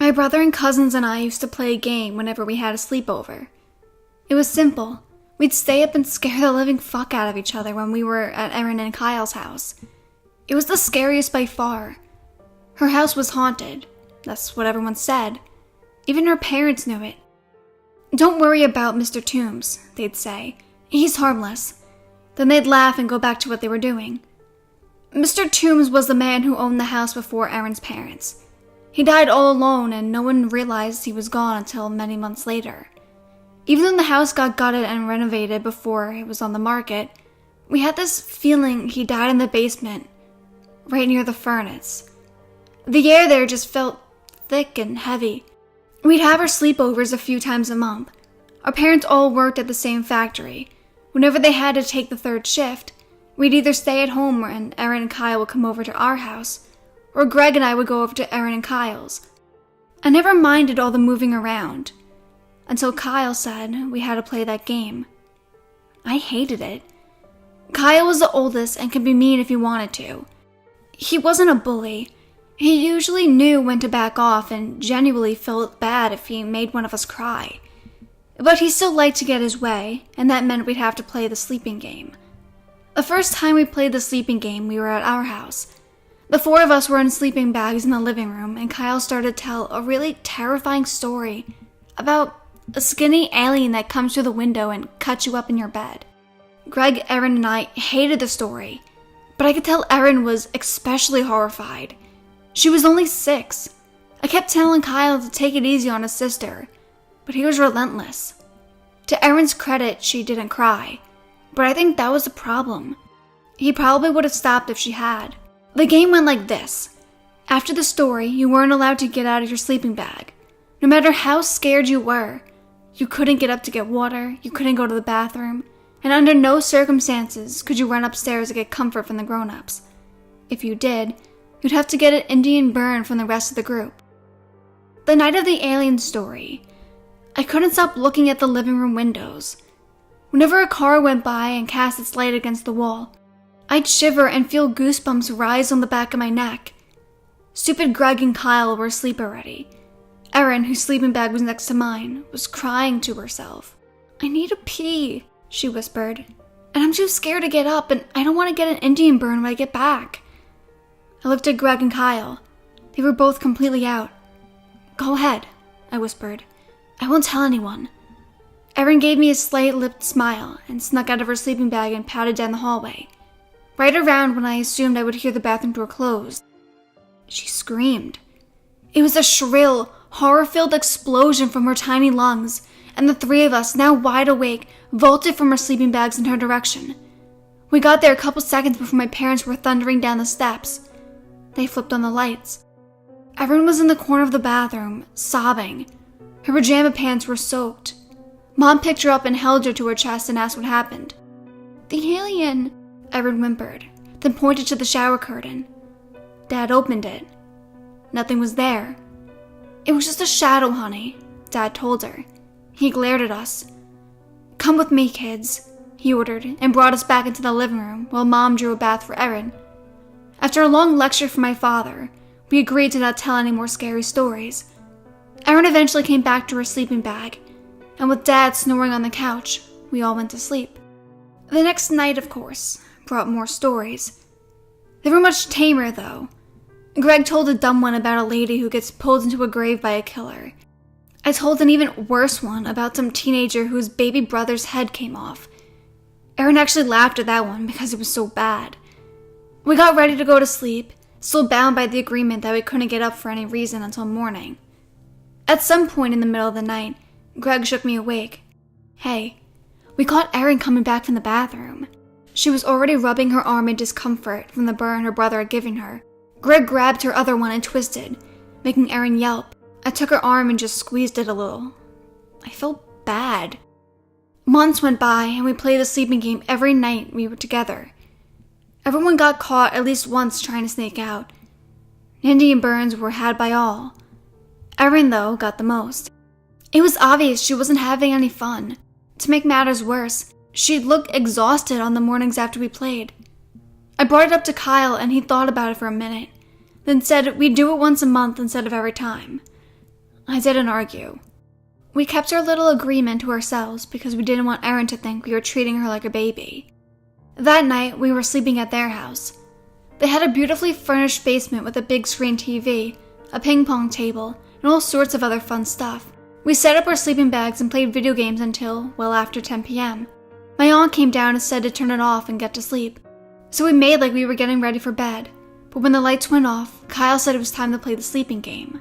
My brother and cousins and I used to play a game whenever we had a sleepover. It was simple. We'd stay up and scare the living fuck out of each other when we were at Erin and Kyle's house. It was the scariest by far. Her house was haunted. That's what everyone said. Even her parents knew it. "Don't worry about Mr. Toombs," they'd say. "He's harmless." Then they'd laugh and go back to what they were doing. Mr. Toombs was the man who owned the house before Erin's parents. He died all alone, and no one realized he was gone until many months later. Even though the house got gutted and renovated before it was on the market, we had this feeling he died in the basement, right near the furnace. The air there just felt thick and heavy. We'd have our sleepovers a few times a month. Our parents all worked at the same factory. Whenever they had to take the third shift, we'd either stay at home and Erin and Kyle would come over to our house, or Greg and I would go over to Erin and Kyle's. I never minded all the moving around, until Kyle said we had to play that game. I hated it. Kyle was the oldest and could be mean if he wanted to. He wasn't a bully. He usually knew when to back off and genuinely felt bad if he made one of us cry. But he still liked to get his way, and that meant we'd have to play the sleeping game. The first time we played the sleeping game, we were at our house. The four of us were in sleeping bags in the living room, and Kyle started to tell a really terrifying story about a skinny alien that comes through the window and cuts you up in your bed. Greg, Erin, and I hated the story, but I could tell Erin was especially horrified. She was only 6. I kept telling Kyle to take it easy on his sister, but he was relentless. To Erin's credit, she didn't cry, but I think that was the problem. He probably would have stopped if she had. The game went like this. After the story, you weren't allowed to get out of your sleeping bag. No matter how scared you were, you couldn't get up to get water, you couldn't go to the bathroom, and under no circumstances could you run upstairs to get comfort from the grown-ups. If you did, you'd have to get an Indian burn from the rest of the group. The night of the alien story, I couldn't stop looking at the living room windows. Whenever a car went by and cast its light against the wall, I'd shiver and feel goosebumps rise on the back of my neck. Stupid Greg and Kyle were asleep already. Erin, whose sleeping bag was next to mine, was crying to herself. "I need a pee," she whispered, "and I'm too scared to get up, and I don't want to get an Indian burn when I get back." I looked at Greg and Kyle. They were both completely out. "Go ahead," I whispered. "I won't tell anyone." Erin gave me a slight-lipped smile and snuck out of her sleeping bag and pouted down the hallway, right around when I assumed I would hear the bathroom door close. She screamed. It was a shrill, horror-filled explosion from her tiny lungs, and the three of us, now wide awake, vaulted from our sleeping bags in her direction. We got there a couple seconds before my parents were thundering down the steps. They flipped on the lights. Erin was in the corner of the bathroom, sobbing. Her pajama pants were soaked. Mom picked her up and held her to her chest and asked what happened. "The alien," Erin whimpered, then pointed to the shower curtain. Dad opened it. Nothing was there. "It was just a shadow, honey," Dad told her. He glared at us. "Come with me, kids," he ordered, and brought us back into the living room while Mom drew a bath for Erin. After a long lecture from my father, we agreed to not tell any more scary stories. Erin eventually came back to her sleeping bag, and with Dad snoring on the couch, we all went to sleep. The next night, of course, brought more stories. They were much tamer, though. Greg told a dumb one about a lady who gets pulled into a grave by a killer. I told an even worse one about some teenager whose baby brother's head came off. Erin actually laughed at that one because it was so bad. We got ready to go to sleep, still bound by the agreement that we couldn't get up for any reason until morning. At some point in the middle of the night, Greg shook me awake. "Hey, we caught Erin coming back from the bathroom." She was already rubbing her arm in discomfort from the burn her brother had given her. Greg grabbed her other one and twisted, making Erin yelp. I took her arm and just squeezed it a little. I felt bad. Months went by and we played the sleeping game every night we were together. Everyone got caught at least once trying to sneak out. Indian burns were had by all. Erin, though, got the most. It was obvious she wasn't having any fun. To make matters worse, she'd look exhausted on the mornings after we played. I brought it up to Kyle and he thought about it for a minute, then said we'd do it once a month instead of every time. I didn't argue. We kept our little agreement to ourselves because we didn't want Erin to think we were treating her like a baby. That night, we were sleeping at their house. They had a beautifully furnished basement with a big screen TV, a ping pong table, and all sorts of other fun stuff. We set up our sleeping bags and played video games until, well, after 10 p.m. My aunt came down and said to turn it off and get to sleep. So we made like we were getting ready for bed. But when the lights went off, Kyle said it was time to play the sleeping game.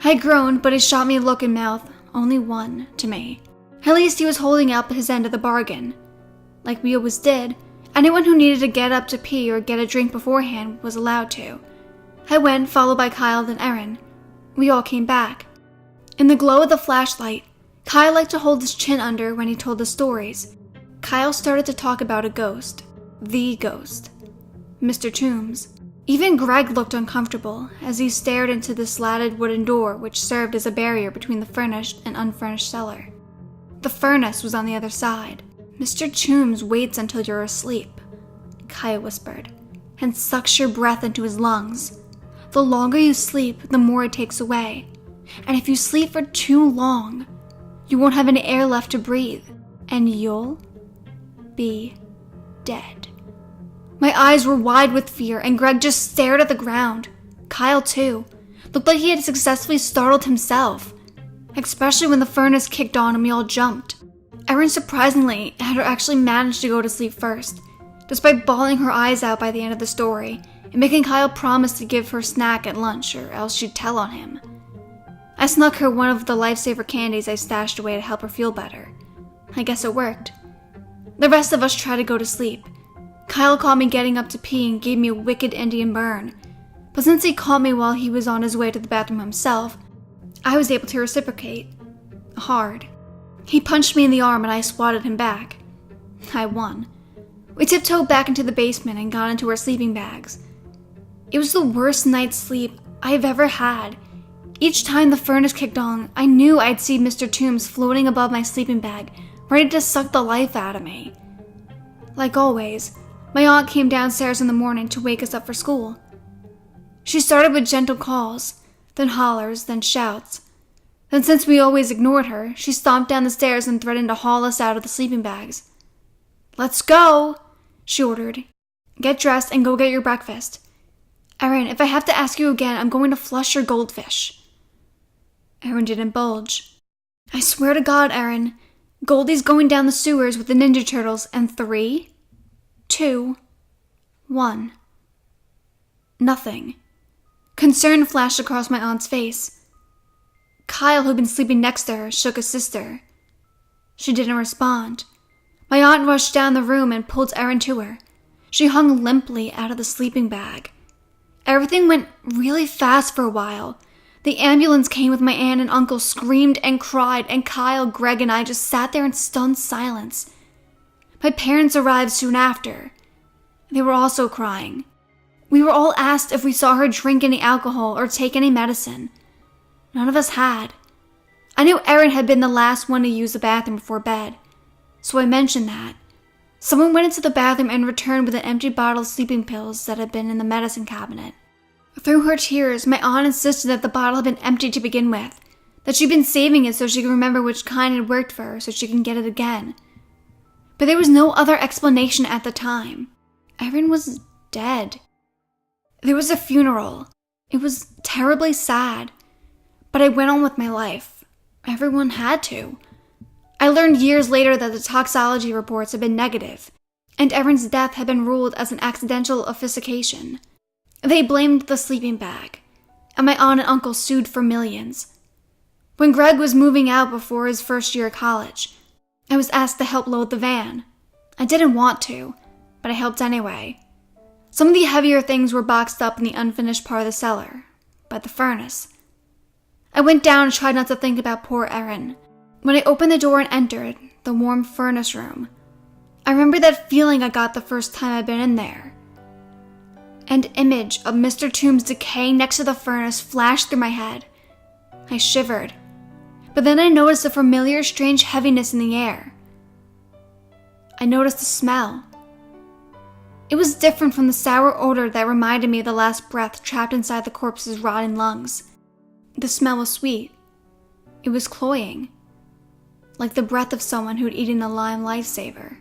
I groaned, but he shot me a look in mouth, only one, to me. At least he was holding up his end of the bargain. Like we always did, anyone who needed to get up to pee or get a drink beforehand was allowed to. I went, followed by Kyle and Erin. We all came back. In the glow of the flashlight, Kyle liked to hold his chin under when he told the stories. Kyle started to talk about a ghost. The ghost. Mr. Toombs. Even Greg looked uncomfortable as he stared into the slatted wooden door which served as a barrier between the furnished and unfurnished cellar. The furnace was on the other side. Mr. Toombs waits until you're asleep, Kyle whispered, and sucks your breath into his lungs. The longer you sleep, the more it takes away. And if you sleep for too long, you won't have any air left to breathe, and you'll be dead. My eyes were wide with fear, and Greg just stared at the ground. Kyle, too, looked like he had successfully startled himself, especially when the furnace kicked on and we all jumped. Erin, surprisingly, had actually managed to go to sleep first, despite bawling her eyes out by the end of the story, and making Kyle promise to give her snack at lunch, or else she'd tell on him. I snuck her one of the lifesaver candies I stashed away to help her feel better. I guess it worked. The rest of us tried to go to sleep. Kyle caught me getting up to pee and gave me a wicked Indian burn. But since he caught me while he was on his way to the bathroom himself, I was able to reciprocate. Hard. He punched me in the arm and I swatted him back. I won. We tiptoed back into the basement and got into our sleeping bags. It was the worst night's sleep I've ever had. Each time the furnace kicked on, I knew I'd see Mr. Toombs floating above my sleeping bag, ready to suck the life out of me. Like always, my aunt came downstairs in the morning to wake us up for school. She started with gentle calls, then hollers, then shouts. Then, since we always ignored her, she stomped down the stairs and threatened to haul us out of the sleeping bags. "Let's go," she ordered. "Get dressed and go get your breakfast. Erin, if I have to ask you again, I'm going to flush your goldfish." Erin didn't budge. "I swear to God, Erin, Goldie's going down the sewers with the Ninja Turtles in 3, 2, 1. Nothing. Concern flashed across my aunt's face. Kyle, who'd been sleeping next to her, shook his sister. She didn't respond. My aunt rushed down the room and pulled Erin to her. She hung limply out of the sleeping bag. Everything went really fast for a while. The ambulance came with my aunt and uncle screamed and cried, and Kyle, Greg, and I just sat there in stunned silence. My parents arrived soon after. They were also crying. We were all asked if we saw her drink any alcohol or take any medicine. None of us had. I knew Erin had been the last one to use the bathroom before bed, so I mentioned that. Someone went into the bathroom and returned with an empty bottle of sleeping pills that had been in the medicine cabinet. Through her tears, my aunt insisted that the bottle had been empty to begin with, that she'd been saving it so she could remember which kind had worked for her so she can get it again. But there was no other explanation at the time. Erin was dead. There was a funeral. It was terribly sad. But I went on with my life. Everyone had to. I learned years later that the toxicology reports had been negative, and Erin's death had been ruled as an accidental asphyxiation. They blamed the sleeping bag, and my aunt and uncle sued for millions. When Greg was moving out before his first year of college, I was asked to help load the van. I didn't want to, but I helped anyway. Some of the heavier things were boxed up in the unfinished part of the cellar, by the furnace. I went down and tried not to think about poor Erin. When I opened the door and entered the warm furnace room, I remember that feeling I got the first time I'd been in there. An image of Mr. Toombs decaying next to the furnace flashed through my head. I shivered, but then I noticed a familiar, strange heaviness in the air. I noticed the smell. It was different from the sour odor that reminded me of the last breath trapped inside the corpse's rotting lungs. The smell was sweet, It was cloying, like the breath of someone who'd eaten a lime lifesaver.